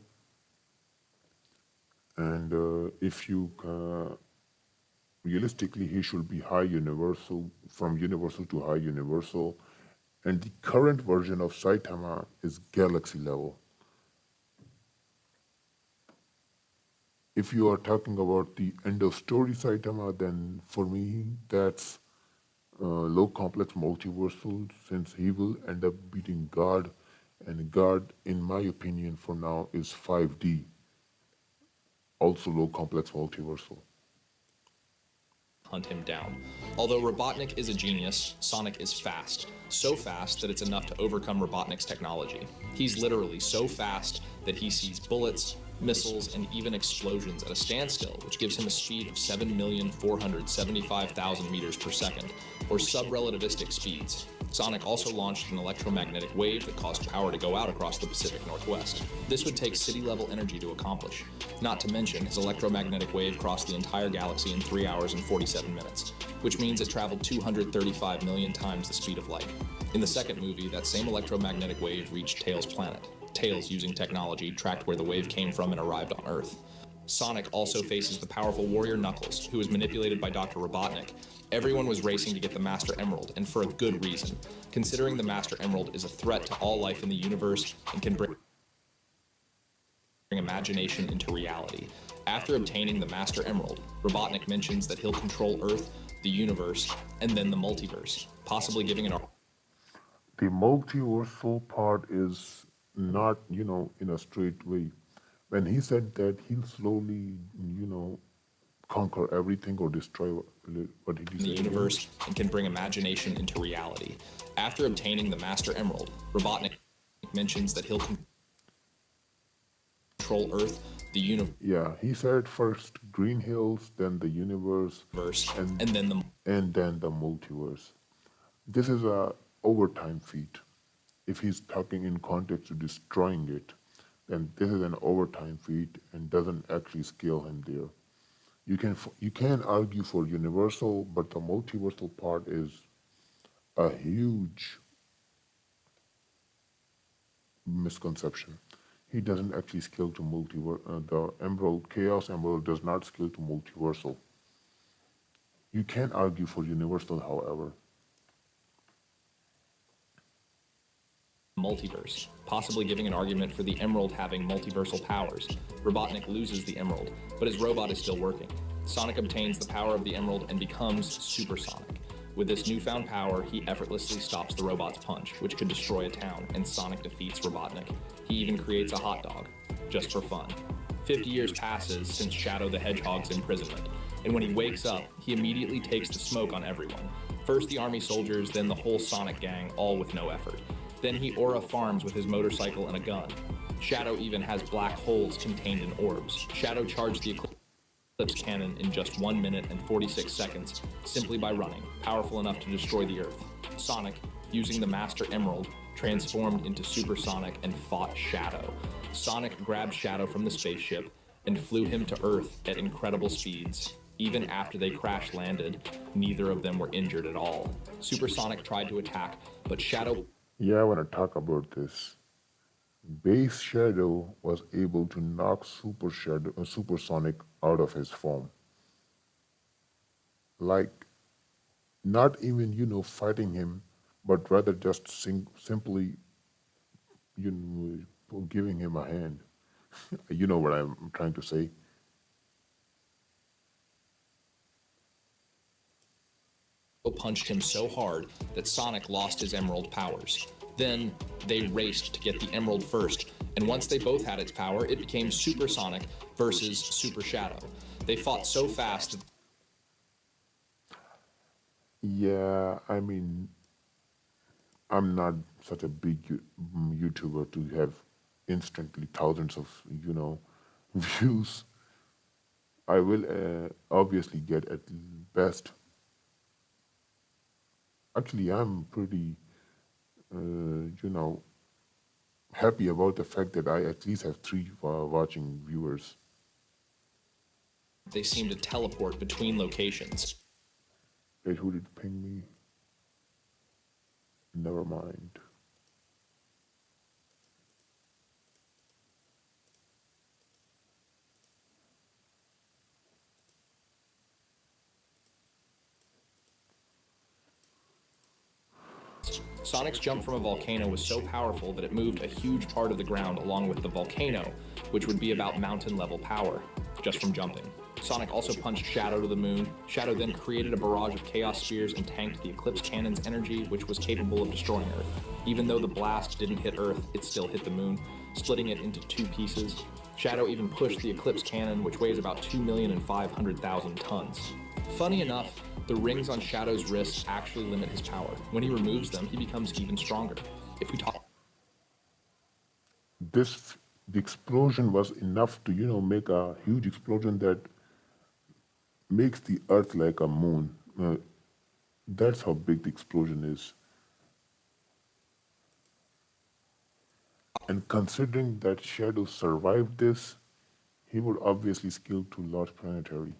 and if you realistically, he should be high universal, from universal to high universal, and the current version of Saitama is galaxy level. If you are talking about the end of story Saitama, then for me that's low complex multiversal, since he will end up beating God, and God, in my opinion, for now is 5D, also low complex multiversal. hunt him down. Although Robotnik is a genius, Sonic is fast. So fast that it's enough to overcome Robotnik's technology. He's literally so fast that he sees bullets, missiles, and even explosions at a standstill, which gives him a speed of 7,475,000 meters per second, or subrelativistic speeds. Sonic also launched an electromagnetic wave that caused power to go out across the Pacific Northwest. This would take city-level energy to accomplish. Not to mention, his electromagnetic wave crossed the entire galaxy in 3 hours and 47 minutes, which means it traveled 235 million times the speed of light. In the second movie, that same electromagnetic wave reached Tails' planet. Tails, using technology, tracked where the wave came from and arrived on Earth. Sonic also faces the powerful warrior Knuckles, who was manipulated by Dr. Robotnik. Everyone was racing to get the Master Emerald, and for a good reason, considering the Master Emerald is a threat to all life in the universe and can bring imagination into reality. After obtaining the Master Emerald, Robotnik mentions that he'll control Earth, the universe, and then the multiverse, possibly giving an The multiversal part is not, in a straight way. When he said that he'll slowly, conquer everything or destroy, what did he the say again? universe and can bring imagination into reality. After obtaining the Master Emerald, Robotnik mentions that he'll control Earth, the Yeah, he said first Green Hills, then the universe, universe, and and then the and then the multiverse. This is a overtime feat. If he's talking in context to destroying it, then this is an overtime feat and doesn't actually scale him there. You can argue for universal, but the multiversal part is a huge misconception. He doesn't actually scale to multiverse. The Emerald Chaos Emerald does not scale to multiversal. You can argue for universal, however. multiverse, possibly giving an argument for the Emerald having multiversal powers. Robotnik loses the Emerald, but his robot is still working. Sonic obtains the power of the Emerald and becomes Supersonic. With this newfound power, he effortlessly stops the robot's punch, which could destroy a town, and Sonic defeats Robotnik. He even creates a hot dog, just for fun. 50 years passes since Shadow the Hedgehog's imprisonment, and when he wakes up, he immediately takes the smoke on everyone. First the army soldiers, then the whole Sonic gang, all with no effort. Then he aura farms with his motorcycle and a gun. Shadow even has black holes contained in orbs. Shadow charged the Eclipse cannon in just 1 minute and 46 seconds, simply by running, powerful enough to destroy the Earth. Sonic, using the Master Emerald, transformed into Supersonic and fought Shadow. Sonic grabbed Shadow from the spaceship and flew him to Earth at incredible speeds. Even after they crash landed, neither of them were injured at all. Supersonic tried to attack, but Shadow Yeah, I want to talk about this. Base Shadow was able to knock Supersonic out of his form. Like, not even, fighting him, but rather just simply, for giving him a hand. You know what I'm trying to say. Punched him so hard that Sonic lost his emerald powers. Then they raced to get the emerald first, and once they both had its power, it became Super Sonic versus Super Shadow. They fought so fast that Yeah, I mean, I'm not such a big YouTuber to have instantly thousands of, views. I will obviously get at best. Actually, I'm pretty, you know, happy about the fact that I at least have three watching viewers. they seemed to teleport between locations. Wait, who did ping me? Never mind. Sonic's jump from a volcano was so powerful that it moved a huge part of the ground along with the volcano, which would be about mountain level power, just from jumping. Sonic also punched Shadow to the moon. Shadow then created a barrage of Chaos Spears and tanked the Eclipse Cannon's energy, which was capable of destroying Earth. Even though the blast didn't hit Earth, it still hit the moon, splitting it into two pieces. Shadow even pushed the Eclipse Cannon, which weighs about 2,500,000 tons. Funny enough, the rings on Shadow's wrists actually limit his power. When he removes them, he becomes even stronger. If we talk This the explosion was enough to make a huge explosion that makes the Earth like a moon. That's how big the explosion is. And considering that Shadow survived this, he would obviously scale to Lord Planetary.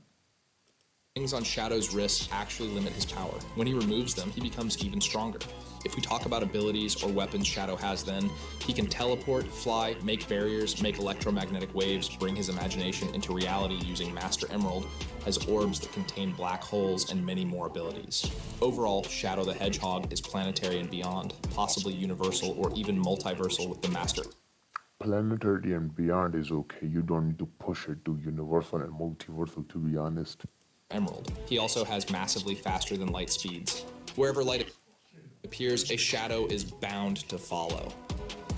rings on Shadow's wrists actually limit his power. When he removes them, he becomes even stronger. If we talk about abilities or weapons Shadow has then, he can teleport, fly, make barriers, make electromagnetic waves, bring his imagination into reality using Master Emerald, has orbs that contain black holes, and many more abilities. Overall, Shadow the Hedgehog is planetary and beyond, possibly universal or even multiversal with the Master Planetary and beyond is okay. You don't need to push it to universal and multiversal, to be honest. Emerald. He also has massively faster than light speeds. Wherever light appears, a shadow is bound to follow.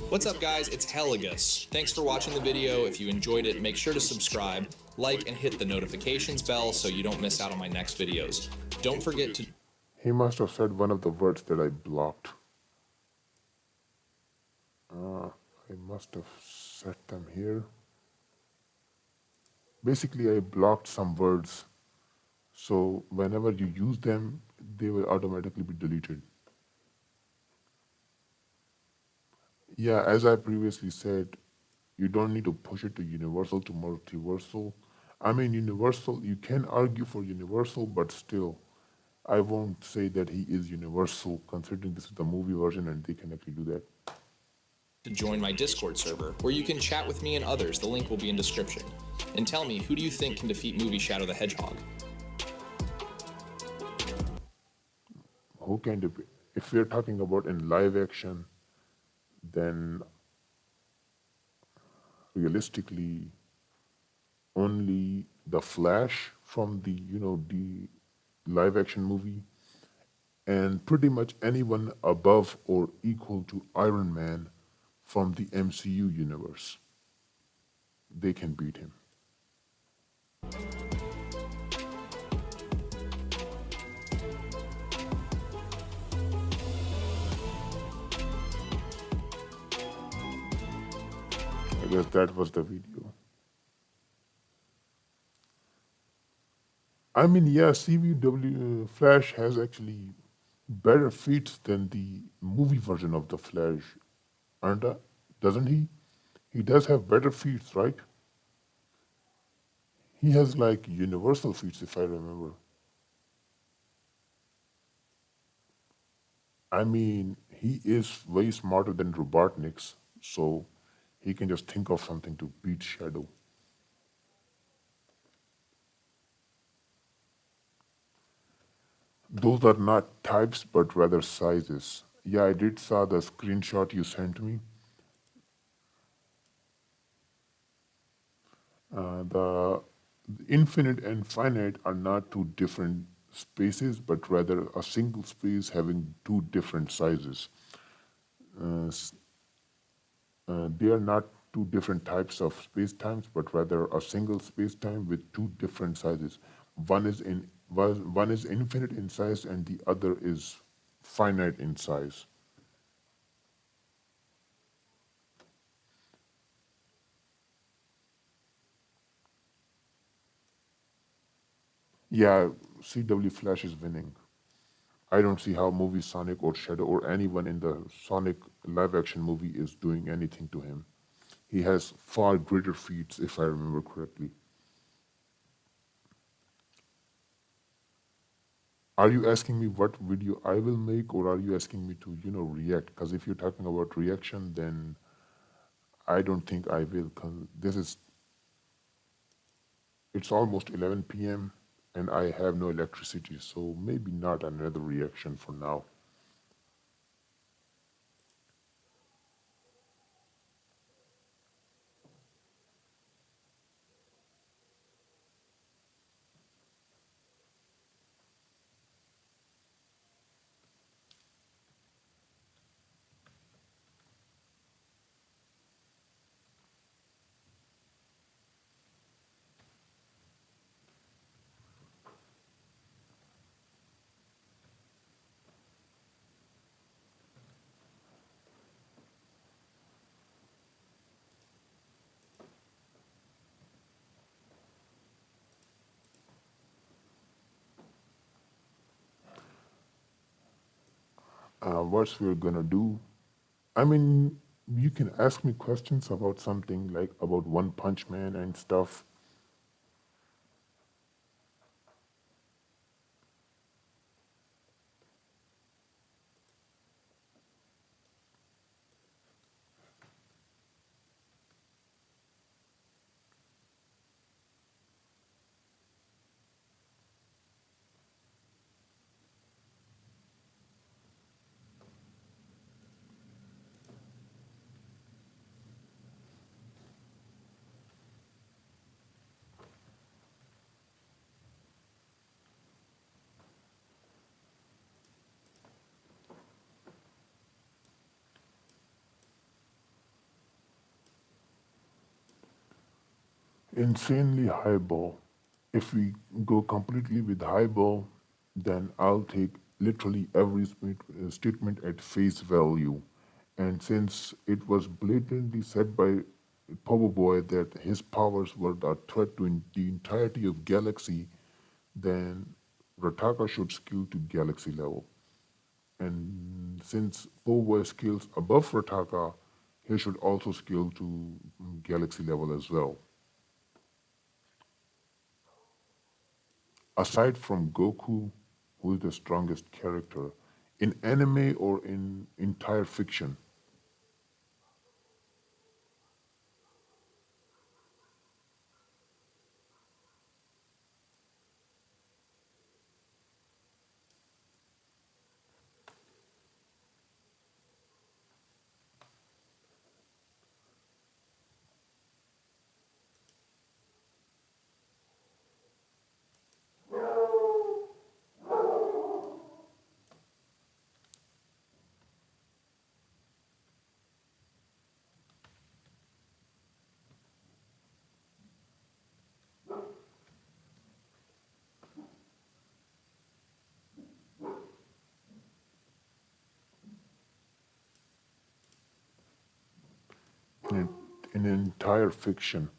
What's up, guys? It's Heligus. Thanks for watching the video. If you enjoyed it, make sure to subscribe, like, and hit the notifications bell so you don't miss out on my next videos. Don't forget to He must have said one of the words that I blocked. I must have set them here. Basically, I blocked some words, so whenever you use them, they will automatically be deleted. Yeah, as I previously said, you don't need to push it to universal to multiversal. I mean, universal, you can argue for universal, but still, I won't say that he is universal, considering this is the movie version and they can actually do that. join my Discord server, where you can chat with me and others. The link will be in description. And tell me, who do you think can defeat movie Shadow the Hedgehog? Who can do it? If we're talking about in live action, then realistically, only the Flash from the live action movie, and pretty much anyone above or equal to Iron Man from the MCU universe. They can beat him. I guess that was the video. I mean, yeah, CW Flash has actually better feats than the movie version of the Flash, aren't doesn't he? He does have better feats, right? He has like universal feats, if I remember. I mean, he is way smarter than Robotnik's, so he can just think of something to beat Shadow. Those are not types, but rather sizes. Yeah, I did saw the screenshot you sent me. The infinite and finite are not two different spaces, but rather a single space having two different sizes. Uh, s- they are not two different types of space-times, but rather a single space-time with two different sizes. One is infinite in size, and the other is finite in size. Yeah, CW Flash is winning. I don't see how movie Sonic or Shadow or anyone in the Sonic live action movie is doing anything to him. He has far greater feats, if I remember correctly. Are you asking me what video I will make, or are you asking me to, react? Because if you're talking about reaction, then I don't think I will. Cause it's almost 11 p.m. and I have no electricity, so maybe not another reaction for now. What we're gonna do? I mean, you can ask me questions about something like about One Punch Man and stuff. Insanely highball. If we go completely with highball, then I'll take literally every statement at face value. And since it was blatantly said by Power Boy that his powers were a threat to the entirety of galaxy, then Rataka should scale to galaxy level. And since Power Boy scales above Rataka, he should also scale to galaxy level as well. Aside from Goku, who is the strongest character in anime or in entire fiction? In, in entire fiction,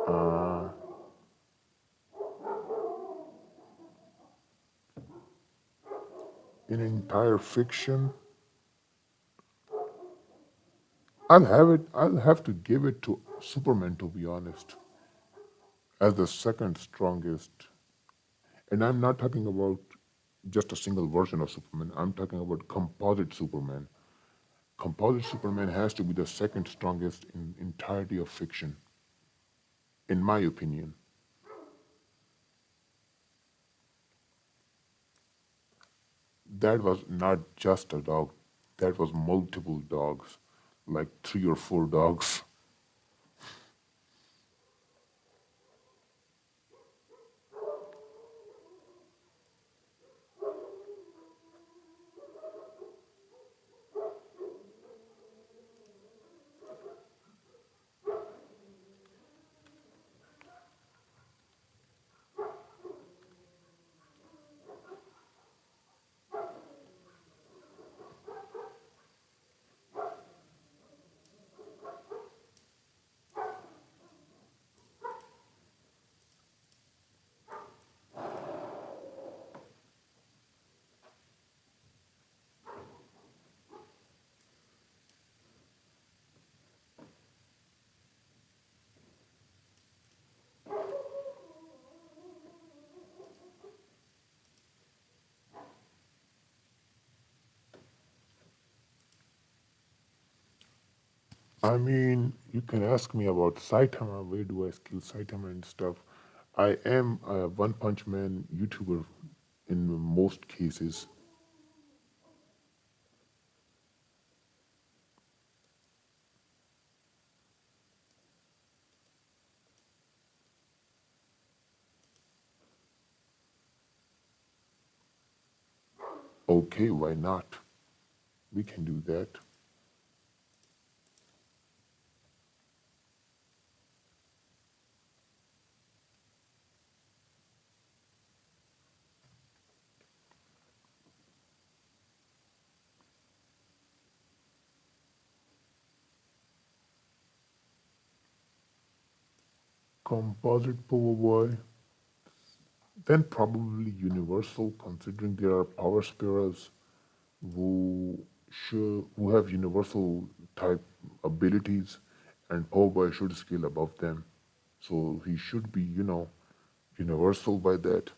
uh, in entire fiction, I'll have to give it to Superman, to be honest, as the second strongest. And I'm not talking about just a single version of Superman. I'm talking about composite Superman. Composite Superman has to be the second strongest in entirety of fiction, in my opinion. That was not just a dog. That was multiple dogs, like three or four dogs. I mean, you can ask me about Saitama, where do I skill Saitama and stuff. I am a One Punch Man YouTuber in most cases. Okay, why not? We can do that. Composite Power Boy, then probably Universal, considering there are power sparrows who have universal type abilities, and Power Boy should scale above them. So he should be, universal by that.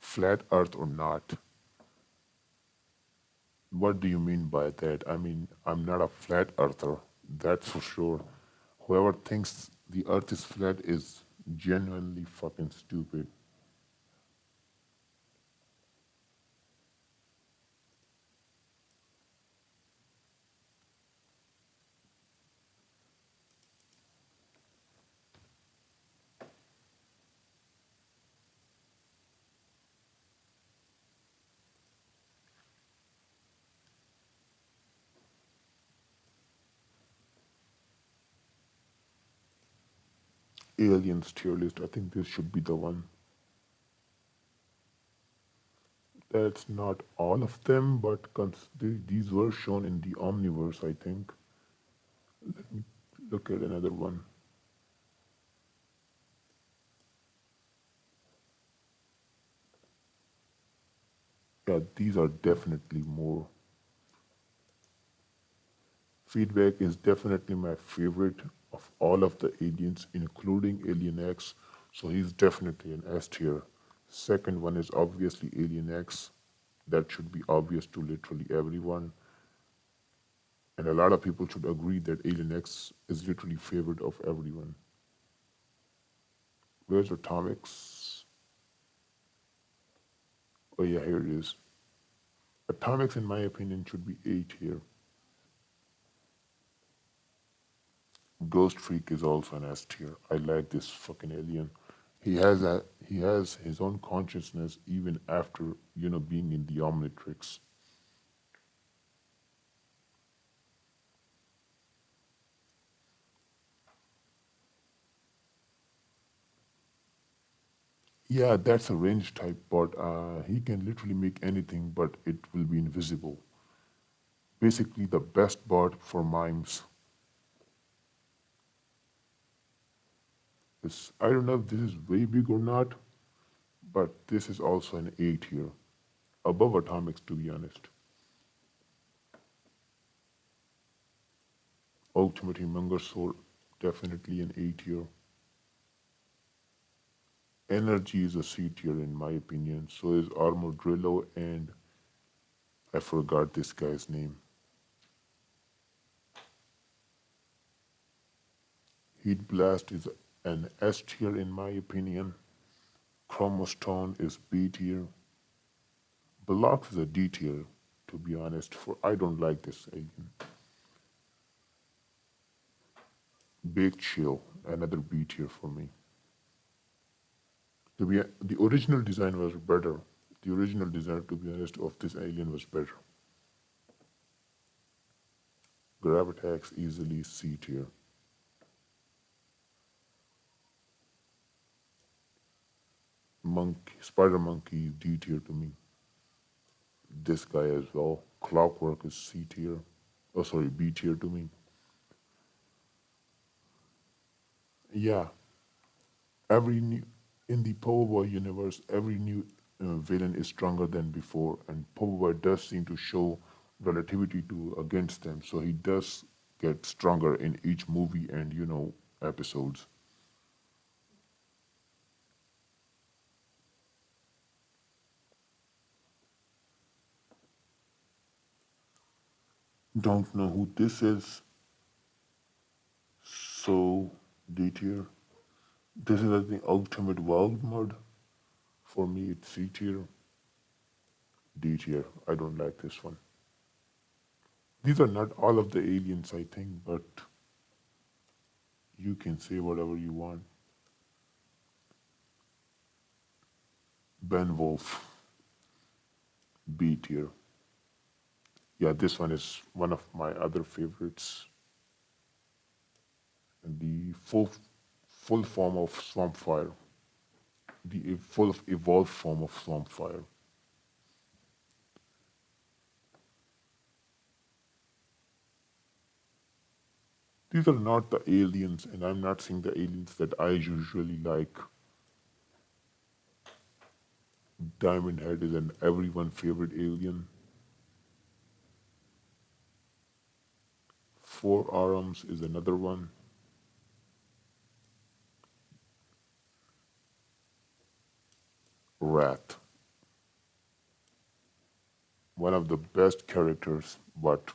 Flat Earth or not. What do you mean by that? I mean, I'm not a flat earther, that's for sure. Whoever thinks the earth is flat is genuinely fucking stupid. Aliens tier list, I think this should be the one. That's not all of them, but these were shown in the Omniverse, I think. Let me look at another one. Yeah, these are definitely more. Feedback is definitely my favorite of all of the aliens, including Alien X. So he's definitely an S tier. Second one is obviously Alien X. That should be obvious to literally everyone. And a lot of people should agree that Alien X is literally favorite of everyone. Where's Atomics? Oh yeah, here it is. Atomics, in my opinion, should be A tier. Ghost Freak is also an S tier. I like this fucking alien. He has his own consciousness even after being in the Omnitrix. Yeah, that's a range type, but he can literally make anything, but it will be invisible. Basically, the best bot for mimes. I don't know if this is way big or not, but this is also an A tier, above Atomics to be honest. Ultimate Humongous Sword, definitely an A tier. Energy is a C tier in my opinion. So is Armadillo, and I forgot this guy's name. Heat Blast is an S tier in my opinion. Chromostone is B tier. Blox is a D tier, to be honest. For I don't like this alien. Big Chill, another B tier for me. The original design was better. The original design, to be honest, of this alien was better. Gravitax easily C tier. Monkey, Spider Monkey D tier to me. This guy as well. Clockwork is C tier. Oh, sorry, B tier to me. Yeah, every new in the Power Boy universe, every new villain is stronger than before, and Power Boy does seem to show relativity to against them. So he does get stronger in each movie and episodes. don't know who this is, so D tier. This is I think ultimate wild mode. For me, it's C tier. D tier. I don't like this one. These are not all of the aliens, I think, but you can say whatever you want. Ben Wolf, B tier. Yeah, this one is one of my other favorites. The full form of swamp fire. The full evolved form of swamp fire. These are not the aliens, and I'm not saying the aliens that I usually like. Diamond Head is an everyone favorite alien. Four Arms is another one. Wrath, one of the best characters, but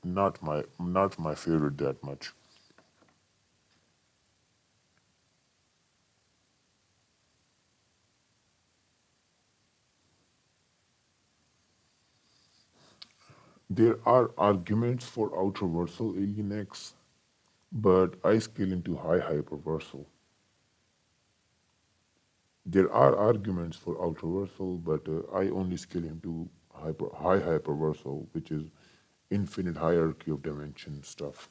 not my favorite that much. There are arguments for Ultraversal Alien X, but I scale into high hyperversal. There are arguments for Ultraversal, but I only scale into high hyperversal, which is infinite hierarchy of dimension stuff.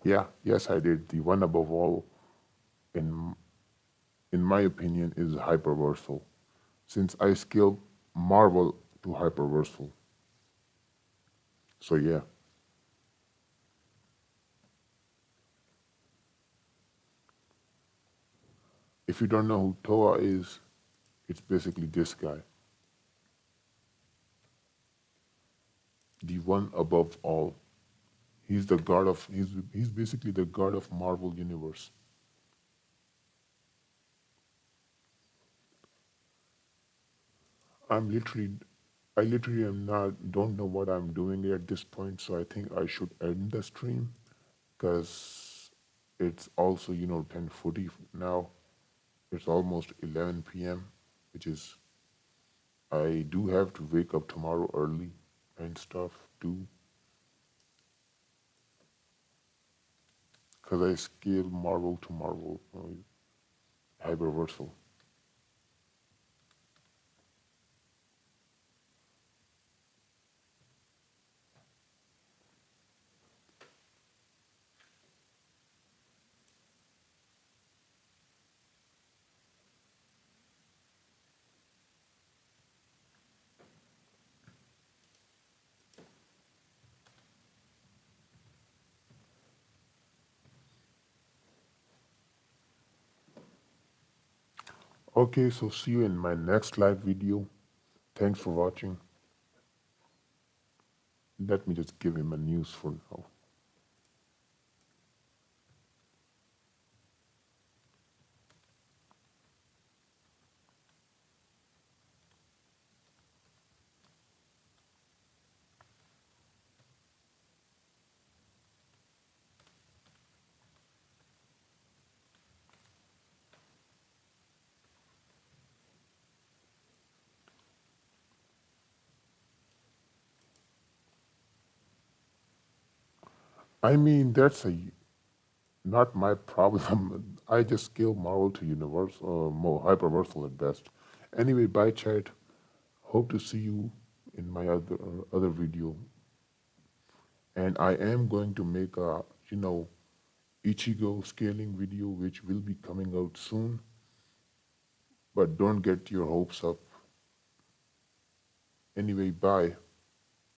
Yeah, yes, I did. The one above all, in in my opinion, is hyperversal. Since I scale Marvel to hyperversal, so yeah. If you don't know who Toa is, it's basically this guy, the one above all. He's the god of he's basically the god of Marvel universe. I'm literally I literally am not don't know what I'm doing at this point, so I think I should end the stream because it's also 10:40 now. It's almost 11 p.m., which is I do have to wake up tomorrow early and stuff too because I scale Marvel to Marvel hyperversal. Okay, so see you in my next live video. Thanks for watching. Let me just give him a news for now. I mean, that's a not my problem. I just scale Marvel to universe or more hyperversal at best. Anyway, bye chat. Hope to see you in my other video. And I am going to make a Ichigo scaling video which will be coming out soon. but don't get your hopes up. Anyway, bye.